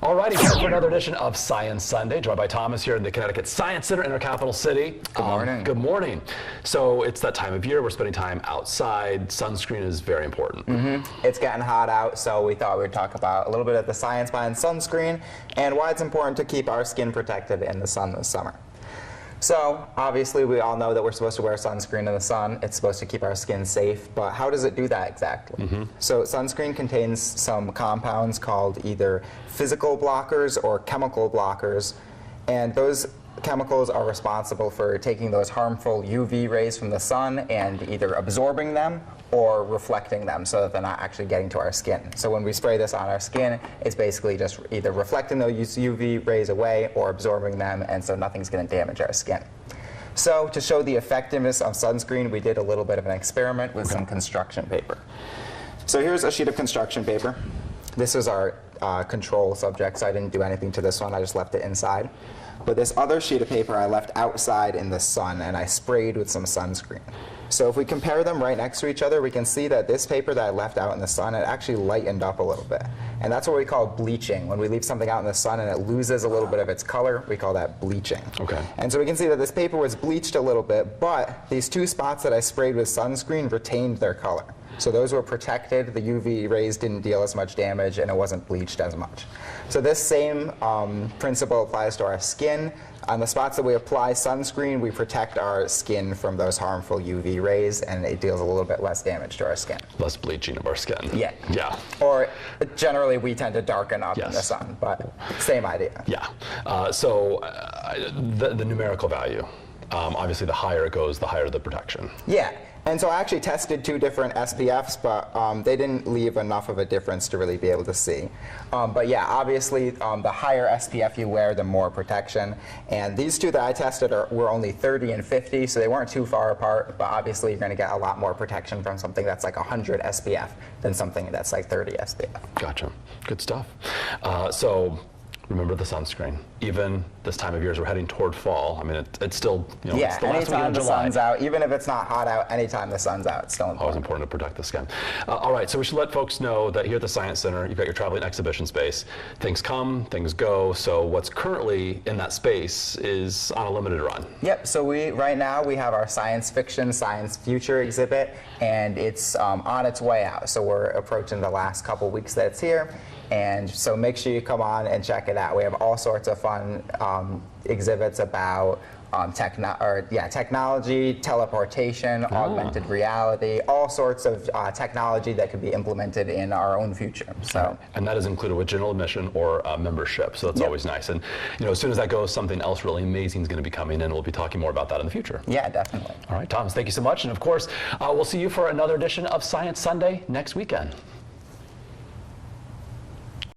Alrighty, time for another edition of Science Sunday, joined by Thomas here in the Connecticut Science Center in our capital city. Good morning. Good morning. So it's that time of year, we're spending time outside. Sunscreen is very important. It's getting hot out, so we thought we'd talk about a little bit of the science behind sunscreen and why it's important to keep our skin protected in the sun this summer. So obviously we all know that we're supposed to wear sunscreen in the sun. It's supposed to keep our skin safe, but how does it do that exactly? So sunscreen contains some compounds called either physical blockers or chemical blockers, and those chemicals are responsible for taking those harmful UV rays from the sun and either absorbing them or reflecting them so that they're not actually getting to our skin. So when we spray this on our skin, it's basically just either reflecting those UV rays away or absorbing them, and so nothing's going to damage our skin. So to show the effectiveness of sunscreen, we did a little bit of an experiment with some construction paper. So here's a sheet of construction paper. This is our control subject, so I didn't do anything to this one, I just left it inside. But this other sheet of paper I left outside in the sun, and I sprayed with some sunscreen. So if we compare them right next to each other, we can see that this paper that I left out in the sun, it actually lightened up a little bit. And that's what we call bleaching. When we leave something out in the sun and it loses a little bit of its color, we call that bleaching. Okay. And so we can see that this paper was bleached a little bit, but these two spots that I sprayed with sunscreen retained their color. So those were protected, the UV rays didn't deal as much damage, and it wasn't bleached as much. So this same principle applies to our skin. On the spots that we apply sunscreen, we protect our skin from those harmful UV rays, and it deals a little bit less damage to our skin. Less bleaching of our skin. Yeah. Yeah. Or generally we tend to darken up in the Yes. sun, but same idea. Yeah. The numerical value, obviously the higher it goes, the higher the protection. Yeah. And so I actually tested two different SPFs, but they didn't leave enough of a difference to really be able to see. But yeah, obviously the higher SPF you wear, the more protection. And these two that I tested were only 30 and 50, so they weren't too far apart, but obviously you're going to get a lot more protection from something that's like 100 SPF than something that's like 30 SPF. Gotcha. Good stuff. So remember the sunscreen. Even this time of year as we're heading toward fall, I mean, it's still, you know, Yeah, it's the last week anytime in the July. sun's out, even if it's not hot out, anytime the sun's out, it's still Always important. important to protect the skin. All right, so we should let folks know that here at the Science Center, you've got your traveling exhibition space. Things come, things go, so what's currently in that space is on a limited run. Yep, so right now we have our science fiction, science future exhibit, and it's on its way out. So we're approaching the last couple weeks that it's here, and so make sure you come on and check it out. We have all sorts of fun exhibits about technology, teleportation, augmented reality, all sorts of technology that could be implemented in our own future. So, and that is included with general admission or membership, so that's always nice. And you know, as soon as that goes, something else really amazing is going to be coming in. We'll be talking more about that in the future. Yeah, definitely. All right, Thomas, thank you so much. And of course, we'll see you for another edition of Science Sunday next weekend.